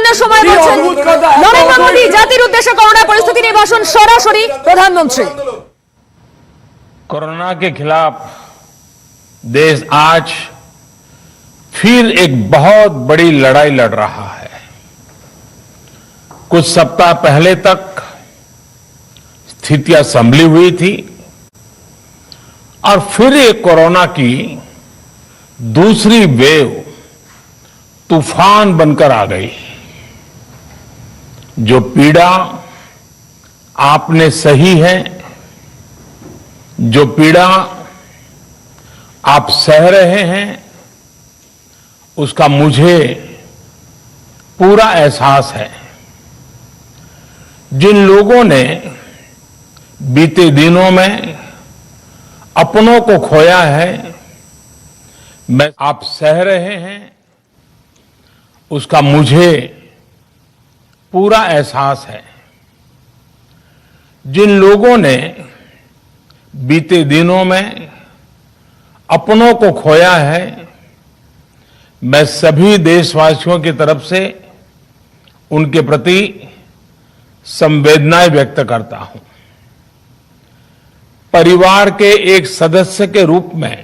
বিভিন্ন সময় বলছেন নরেন্দ্র মোদী জাতির উদ্দেশ্যে করোনা পরিস্থিতি নিয়ে ভাষণ সরাসরি প্রধানমন্ত্রী। कोरोना के खिलाफ देश आज फिर एक बहुत बड़ी लड़ाई लड़ रहा है। कुछ सप्ताह पहले तक स्थितियां संभली हुई थी और फिर एक कोरोना की दूसरी वेव तूफान बनकर आ गई। जो पीड़ा आपने सही है, जो पीड़ा आप सह रहे हैं, उसका मुझे पूरा एहसास है। जिन लोगों ने बीते दिनों में अपनों को खोया है, मैं आप सह रहे हैं, उसका मुझे पूरा एहसास है। जिन लोगों ने बीते दिनों में अपनों को खोया है, मैं सभी देशवासियों की तरफ से उनके प्रति संवेदनाएं व्यक्त करता हूं। परिवार के एक सदस्य के रूप में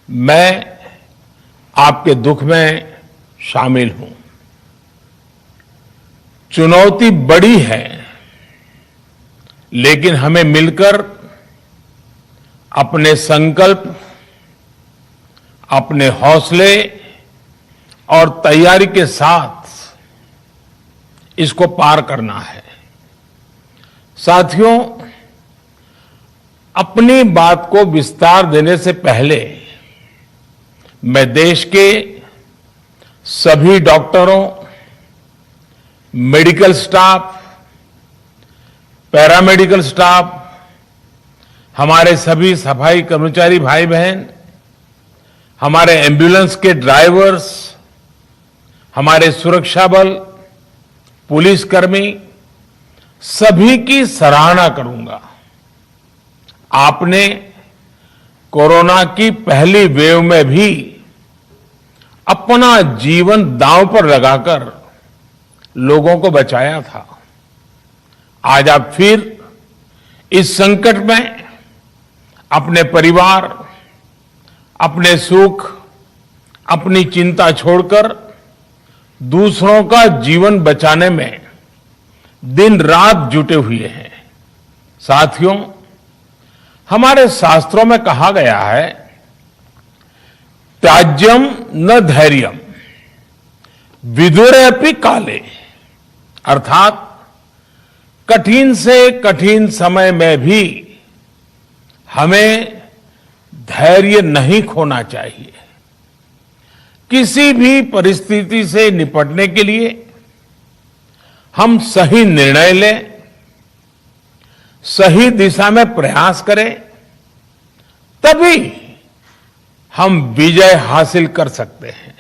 मैं आपके दुख में शामिल हूं। चुनौती बड़ी है, लेकिन हमें मिलकर अपने संकल्प, अपने हौसले और तैयारी के साथ इसको पार करना है। साथियों, अपनी बात को विस्तार देने से पहले मैं देश के सभी डॉक्टरों, मेडिकल स्टाफ, पैरामेडिकल स्टाफ, हमारे सभी सफाई कर्मचारी भाई बहन, हमारे एम्बुलेंस के ड्राइवर्स, हमारे सुरक्षा बल, पुलिसकर्मी, सभी की सराहना करूंगा। आपने कोरोना की पहली वेव में भी अपना जीवन दांव पर लगाकर लोगों को बचाया था। आज आप फिर इस संकट में अपने परिवार, अपने सुख, अपनी चिंता छोड़कर दूसरों का जीवन बचाने में दिन रात जुटे हुए हैं। साथियों, हमारे शास्त्रों में कहा गया है, त्याज्यम न धैर्यम विदुरेऽपि काले, अर्थात कठिन से कठिन समय में भी हमें धैर्य नहीं खोना चाहिए। किसी भी परिस्थिति से निपटने के लिए हम सही निर्णय लें, सही दिशा में प्रयास करें, तभी हम विजय हासिल कर सकते हैं।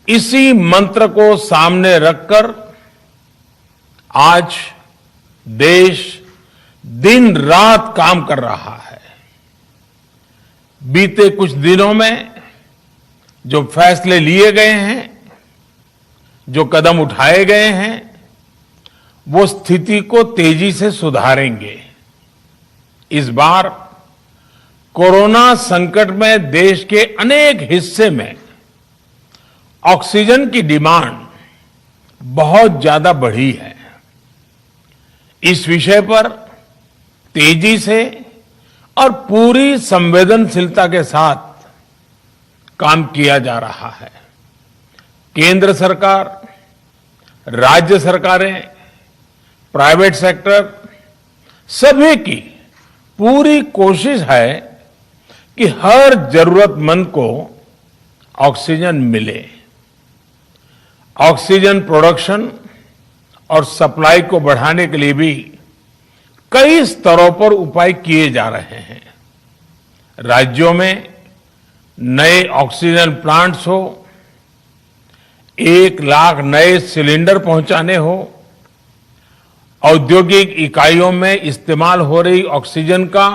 इसी मंत्र को सामने रखकर आज देश दिन रात काम कर रहा है। बीते कुछ दिनों में जो फैसले लिए गए हैं, जो कदम उठाए गए हैं, वो स्थिति को तेजी से सुधारेंगे। इस बार कोरोना संकट में देश के अनेक हिस्से में ऑक्सीजन की डिमांड बहुत ज्यादा बढ़ी है। इस विषय पर तेजी से और पूरी संवेदनशीलता के साथ काम किया जा रहा है। केंद्र सरकार, राज्य सरकारें, प्राइवेट सेक्टर, सभी की पूरी कोशिश है कि हर जरूरतमंद को ऑक्सीजन मिले। ऑक्सीजन प्रोडक्शन और सप्लाई को बढ़ाने के लिए भी कई स्तरों पर उपाय किए जा रहे हैं। राज्यों में नए ऑक्सीजन प्लांट्स हो, 1 लाख नए सिलेंडर पहुंचाने हो, औद्योगिक इकाइयों में इस्तेमाल हो रही ऑक्सीजन का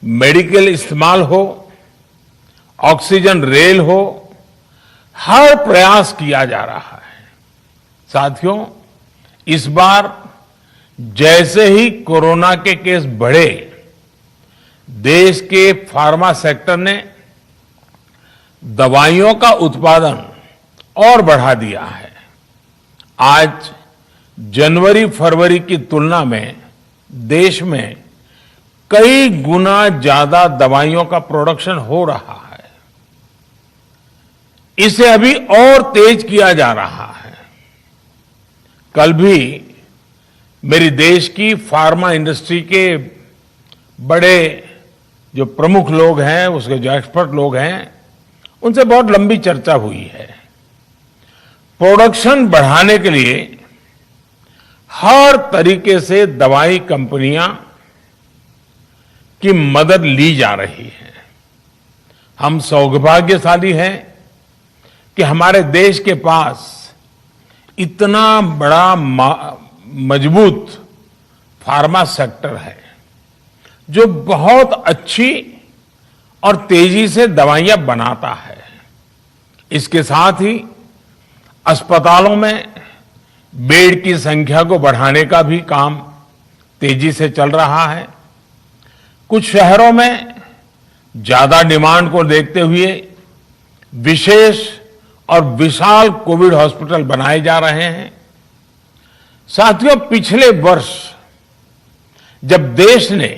मेडिकल इस्तेमाल हो, ऑक्सीजन रेल हो, हर प्रयास किया जा रहा है। साथियों, इस बार जैसे ही कोरोना के केस बढ़े, देश के फार्मा सेक्टर ने दवाइयों का उत्पादन और बढ़ा दिया है। आज जनवरी फरवरी की तुलना में देश में कई गुना ज्यादा दवाइयों का प्रोडक्शन हो रहा है। इसे अभी और तेज किया जा रहा है। कल भी मेरी देश की फार्मा इंडस्ट्री के बड़े जो प्रमुख लोग हैं, उसके जो एक्सपर्ट लोग हैं, उनसे बहुत लंबी चर्चा हुई है। प्रोडक्शन बढ़ाने के लिए हर तरीके से दवाई कंपनियां की मदद ली जा रही है। हम सौभाग्यशाली हैं कि हमारे देश के पास इतना बड़ा मजबूत फार्मा सेक्टर है जो बहुत अच्छी और तेजी से दवाइयां बनाता है। इसके साथ ही अस्पतालों में बेड की संख्या को बढ़ाने का भी काम तेजी से चल रहा है। कुछ शहरों में ज्यादा डिमांड को देखते हुए विशेष और विशाल कोविड हॉस्पिटल बनाए जा रहे हैं। साथियों, पिछले वर्ष जब देश ने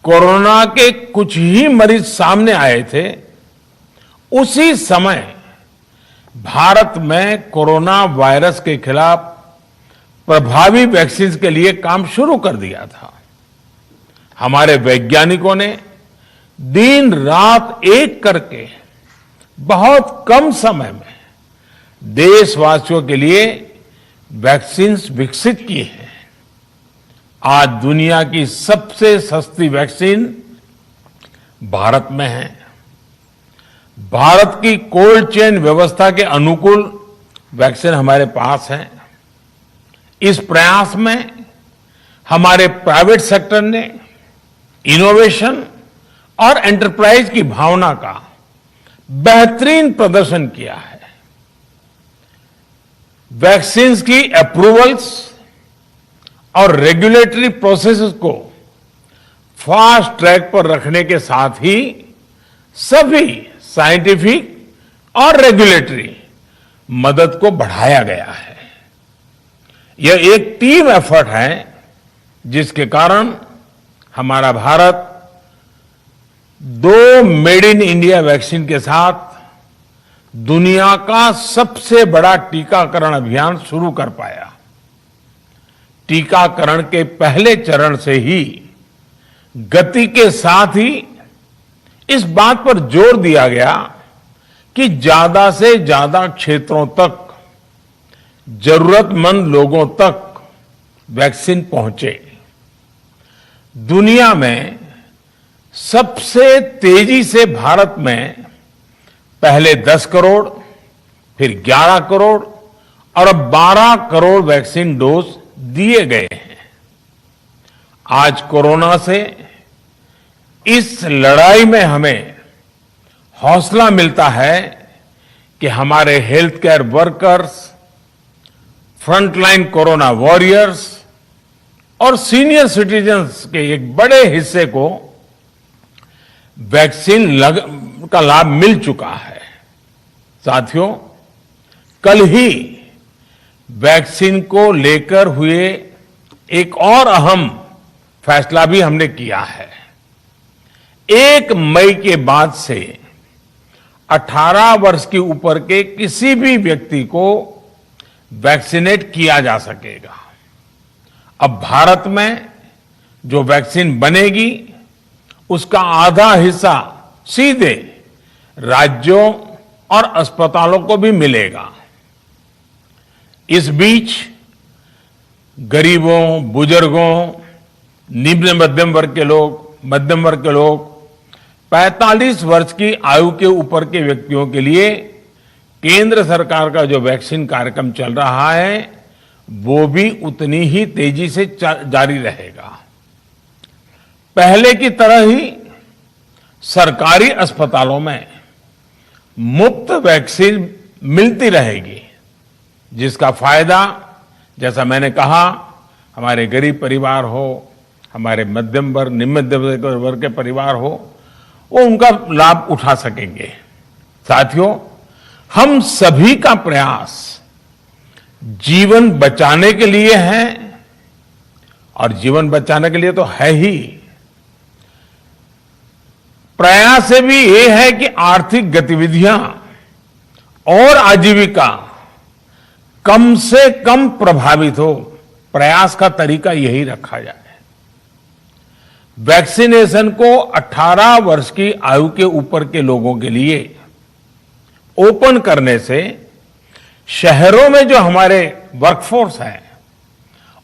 कोरोना के कुछ ही मरीज सामने आए थे, उसी समय भारत में कोरोना वायरस के खिलाफ प्रभावी वैक्सीन के लिए काम शुरू कर दिया था। हमारे वैज्ञानिकों ने दिन रात एक करके बहुत कम समय में देशवासियों के लिए वैक्सीन विकसित की है। आज दुनिया की सबसे सस्ती वैक्सीन भारत में है। भारत की कोल्ड चेन व्यवस्था के अनुकूल वैक्सीन हमारे पास है। इस प्रयास में हमारे प्राइवेट सेक्टर ने इनोवेशन और एंटरप्राइज की भावना का बेहतरीन प्रदर्शन किया है। वैक्सीन्स की अप्रूवल्स और रेगुलेटरी प्रोसेसेस को फास्ट ट्रैक पर रखने के साथ ही सभी साइंटिफिक और रेगुलेटरी मदद को बढ़ाया गया है। यह एक टीम एफर्ट है जिसके कारण हमारा Bharat 2 made in India vaccine के साथ दुनिया का सबसे बड़ा टीकाकरण अभियान शुरू कर पाया। टीकाकरण के पहले चरण से ही गति के साथ ही इस बात पर जोर दिया गया कि ज्यादा से ज्यादा क्षेत्रों तक, जरूरतमंद लोगों तक वैक्सीन पहुंचे। दुनिया में सबसे तेजी से भारत में पहले 10 करोड़, फिर 11 करोड़ और अब 12 करोड़ वैक्सीन डोज दिए गए हैं। आज कोरोना से इस लड़ाई में हमें हौसला मिलता है कि हमारे health care workers, frontline corona warriors और सीनियर सिटीजन्स के एक बड़े हिस्से को वैक्सीन का लाभ मिल चुका है। साथियों, कल ही वैक्सीन को लेकर हुए एक और अहम फैसला भी हमने किया है। 1 मई के बाद से 18 वर्ष के ऊपर के किसी भी व्यक्ति को वैक्सीनेट किया जा सकेगा। अब भारत में जो वैक्सीन बनेगी उसका आधा हिस्सा सीधे राज्यों और अस्पतालों को भी मिलेगा। इस बीच गरीबों, बुजुर्गों, निम्न मध्यम वर्ग के लोग, 45 वर्ष की आयु के ऊपर के व्यक्तियों के लिए केंद्र सरकार का जो वैक्सीन कार्यक्रम चल रहा है वो भी उतनी ही तेजी से जारी रहेगा। पहले की तरह ही सरकारी अस्पतालों में मुफ्त वैक्सीन मिलती रहेगी, जिसका फायदा, जैसा मैंने कहा, हमारे गरीब परिवार हो, हमारे मध्यम वर्ग, निम्न मध्यम वर्ग के परिवार हो, वो उनका लाभ उठा सकेंगे। साथियों, हम सभी का प्रयास जीवन बचाने के लिए है, और जीवन बचाने के लिए तो है ही, प्रयास से भी ये है कि आर्थिक गतिविधियां और आजीविका कम से कम प्रभावित हो। प्रयास का तरीका यही रखा जाए। वैक्सीनेशन को 18 वर्ष की आयु के ऊपर के लोगों के लिए ओपन करने से शहरों में जो हमारे वर्कफोर्स है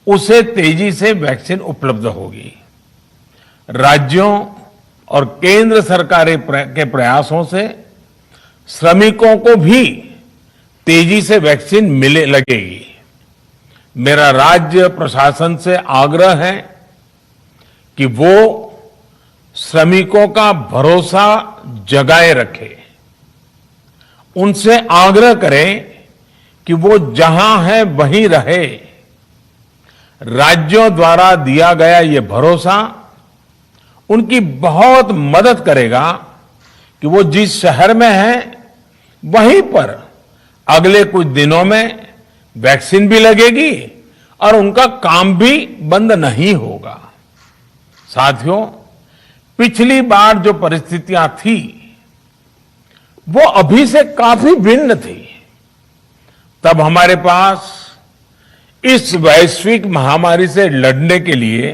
उसे तेजी से वैक्सीन उपलब्ध होगी। राज्यों और केंद्र सरकार के प्रयासों से श्रमिकों को भी तेजी से वैक्सीन मिले लगेगी। मेरा राज्य प्रशासन से आग्रह है कि वो श्रमिकों का भरोसा जगाए रखे। उनसे आग्रह करें कि वो जहां है वहीं रहे। राज्यों द्वारा दिया गया ये भरोसा उनकी बहुत मदद करेगा कि वो जिस शहर में है वहीं पर अगले कुछ दिनों में वैक्सीन भी लगेगी और उनका काम भी बंद नहीं होगा। साथियों, पिछली बार जो परिस्थितियां थी वो अभी से काफी भिन्न थी। तब हमारे पास इस वैश्विक महामारी से लड़ने के लिए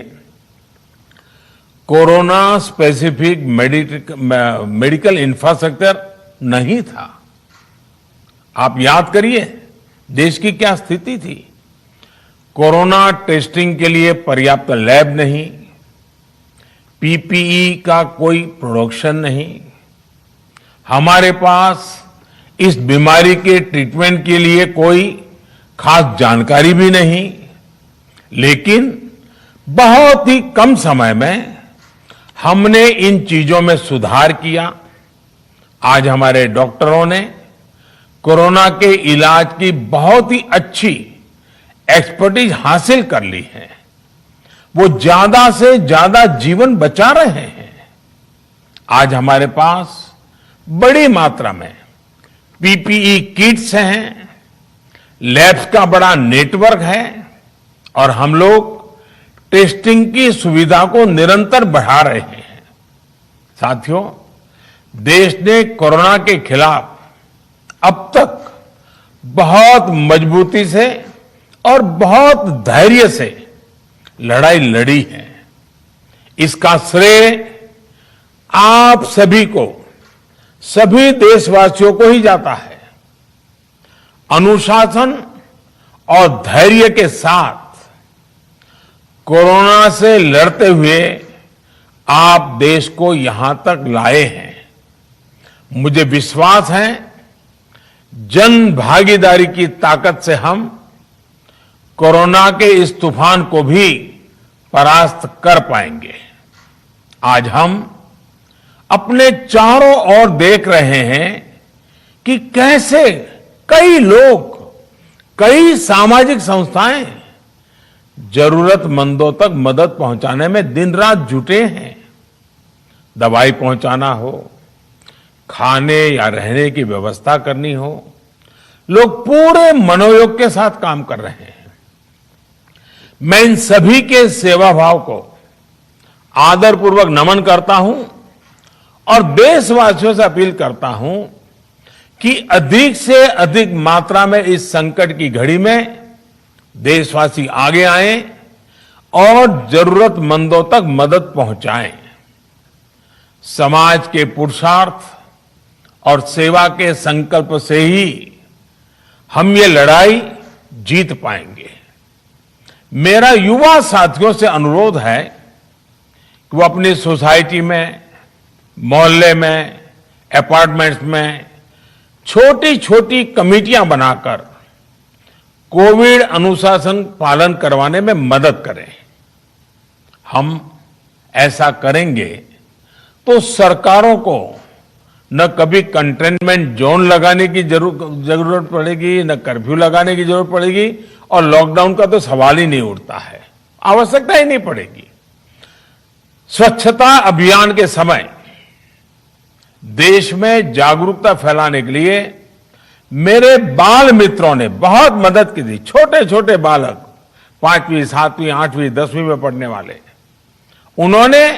कोरोना स्पेसिफिक मेडिकल इंफ्रास्ट्रक्चर नहीं था। आप याद करिए देश की क्या स्थिति थी। कोरोना टेस्टिंग के लिए पर्याप्त लैब नहीं, पीपीई का कोई प्रोडक्शन नहीं, हमारे पास इस बीमारी के ट्रीटमेंट के लिए कोई खास जानकारी भी नहीं। लेकिन बहुत ही कम समय में हमने इन चीजों में सुधार किया। आज हमारे डॉक्टरों ने कोरोना के इलाज की बहुत ही अच्छी एक्सपर्टीज हासिल कर ली है। वो ज्यादा से ज्यादा जीवन बचा रहे हैं। आज हमारे पास बड़ी मात्रा में पीपीई किट्स हैं, लैब्स का बड़ा नेटवर्क है और हम लोग टेस्टिंग की सुविधा को निरंतर बढ़ा रहे हैं। साथियों, देश ने कोरोना के खिलाफ अब तक बहुत मजबूती से और बहुत धैर्य से लड़ाई लड़ी है। इसका श्रेय आप सभी को, सभी देशवासियों को ही जाता है। अनुशासन और धैर्य के साथ कोरोना से लड़ते हुए आप देश को यहां तक लाए हैं। मुझे विश्वास है जन भागीदारी की ताकत से हम कोरोना के इस तूफान को भी परास्त कर पाएंगे। आज हम अपने चारों ओर देख रहे हैं कि कैसे कई लोग, कई सामाजिक संस्थाएं जरूरतमंदों तक मदद पहुंचाने में दिन रात जुटे हैं। दवाई पहुंचाना हो, खाने या रहने की व्यवस्था करनी हो, लोग पूरे मनोयोग के साथ काम कर रहे हैं। मैं इन सभी के सेवा भाव को आदरपूर्वक नमन करता हूं और देशवासियों से अपील करता हूं कि अधिक से अधिक मात्रा में इस संकट की घड़ी में देशवासी आगे आएं और जरूरतमंदों तक मदद पहुंचाएं। समाज के पुरुषार्थ और सेवा के संकल्प से ही हम ये लड़ाई जीत पाएंगे। मेरा युवा साथियों से अनुरोध है कि वो अपनी सोसाइटी में, मोहल्ले में, अपार्टमेंट्स में छोटी छोटी कमेटियां बनाकर कोविड अनुशासन पालन करवाने में मदद करें। हम ऐसा करेंगे तो सरकारों को न कभी कंटेनमेंट जोन लगाने की जरूरत पड़ेगी, न कर्फ्यू लगाने की जरूरत पड़ेगी, और लॉकडाउन का तो सवाल ही नहीं उठता है, आवश्यकता ही नहीं पड़ेगी। स्वच्छता अभियान के समय देश में जागरूकता फैलाने के लिए मेरे बाल मित्रों ने बहुत मदद की थी। छोटे छोटे बालक, 5वीं, 7वीं, 8वीं, 10वीं में पढ़ने वाले, उन्होंने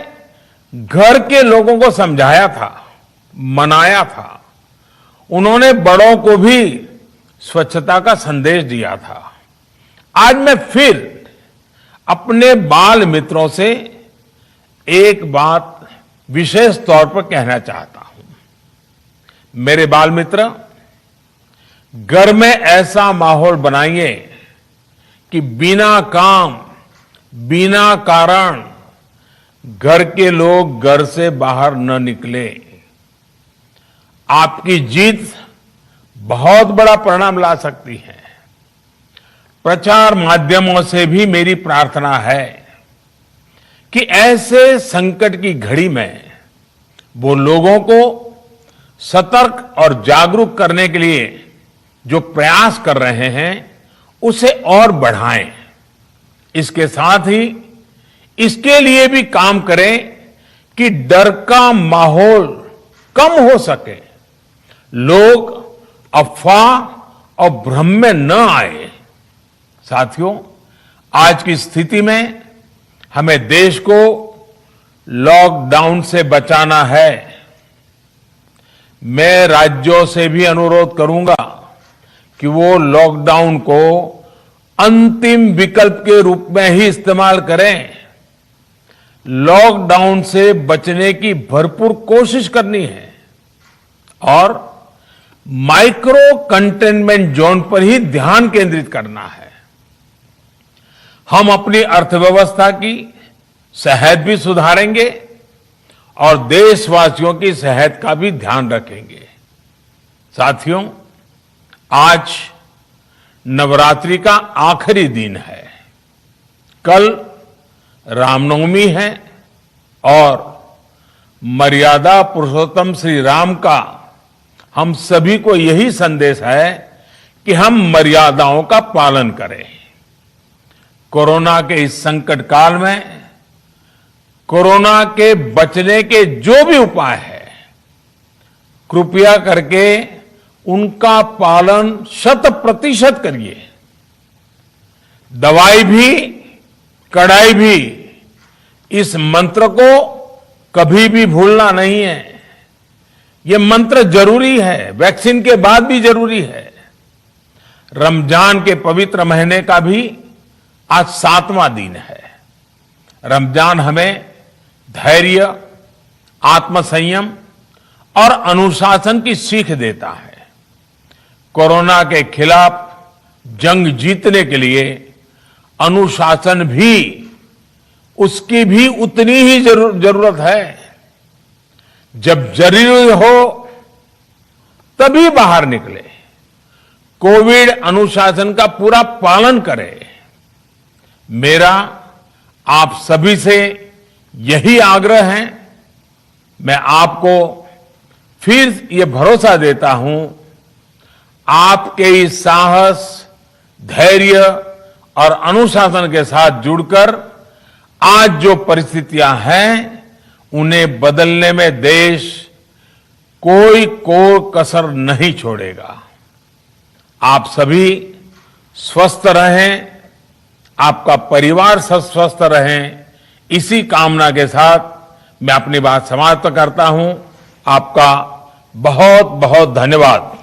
घर के लोगों को समझाया था, मनाया था। उन्होंने बड़ों को भी स्वच्छता का संदेश दिया था। आज मैं फिर अपने बाल मित्रों से एक बात विशेष तौर पर कहना चाहता हूं। मेरे बाल मित्र, घर में ऐसा माहौल बनाइए कि बिना काम, बिना कारण घर के लोग घर से बाहर न निकले। आपकी जीत बहुत बड़ा परिणाम ला सकती है। प्रचार माध्यमों से भी मेरी प्रार्थना है कि ऐसे संकट की घड़ी में वो लोगों को सतर्क और जागरूक करने के लिए जो प्रयास कर रहे हैं उसे और बढ़ाएं। इसके साथ ही इसके लिए भी काम करें कि डर का माहौल कम हो सके, लोग अफवाह और भ्रम में न आए। साथियों, आज की स्थिति में हमें देश को लॉकडाउन से बचाना है। मैं राज्यों से भी अनुरोध करूंगा कि वो लॉकडाउन को अंतिम विकल्प के रूप में ही इस्तेमाल करें। लॉकडाउन से बचने की भरपूर कोशिश करनी है और माइक्रो कंटेनमेंट जोन पर ही ध्यान केंद्रित करना है। हम अपनी अर्थव्यवस्था की सेहत भी सुधारेंगे और देशवासियों की सेहत का भी ध्यान रखेंगे। साथियों, आज नवरात्रि का आखिरी दिन है। कल रामनवमी है और मर्यादा पुरुषोत्तम श्री राम का हम सभी को यही संदेश है कि हम मर्यादाओं का पालन करें। कोरोना के इस संकट काल में कोरोना के बचने के जो भी उपाय है, कृपया करके उनका पालन 100% करिए। दवाई भी, कड़ाई भी, इस मंत्र को कभी भी भूलना नहीं है। ये मंत्र जरूरी है, वैक्सीन के बाद भी जरूरी है। रमजान के पवित्र महीने का भी आज 7वां दिन है। रमजान हमें धैर्य, आत्मसंयम और अनुशासन की सीख देता है। कोरोना के खिलाफ जंग जीतने के लिए अनुशासन भी, उसकी भी उतनी ही जरूरत है। जब जरूरी हो तभी बाहर निकले। कोविड अनुशासन का पूरा पालन करें। मेरा आप सभी से यही आग्रह है। मैं आपको फिर ये भरोसा देता हूं, आपके इस साहस, धैर्य और अनुशासन के साथ जुड़कर आज जो परिस्थितियां हैं उन्हें बदलने में देश कोई कसर नहीं छोड़ेगा। आप सभी स्वस्थ रहें, आपका परिवार स्वस्थ रहें, इसी कामना के साथ मैं अपनी बात समाप्त करता हूं। आपका बहुत बहुत धन्यवाद।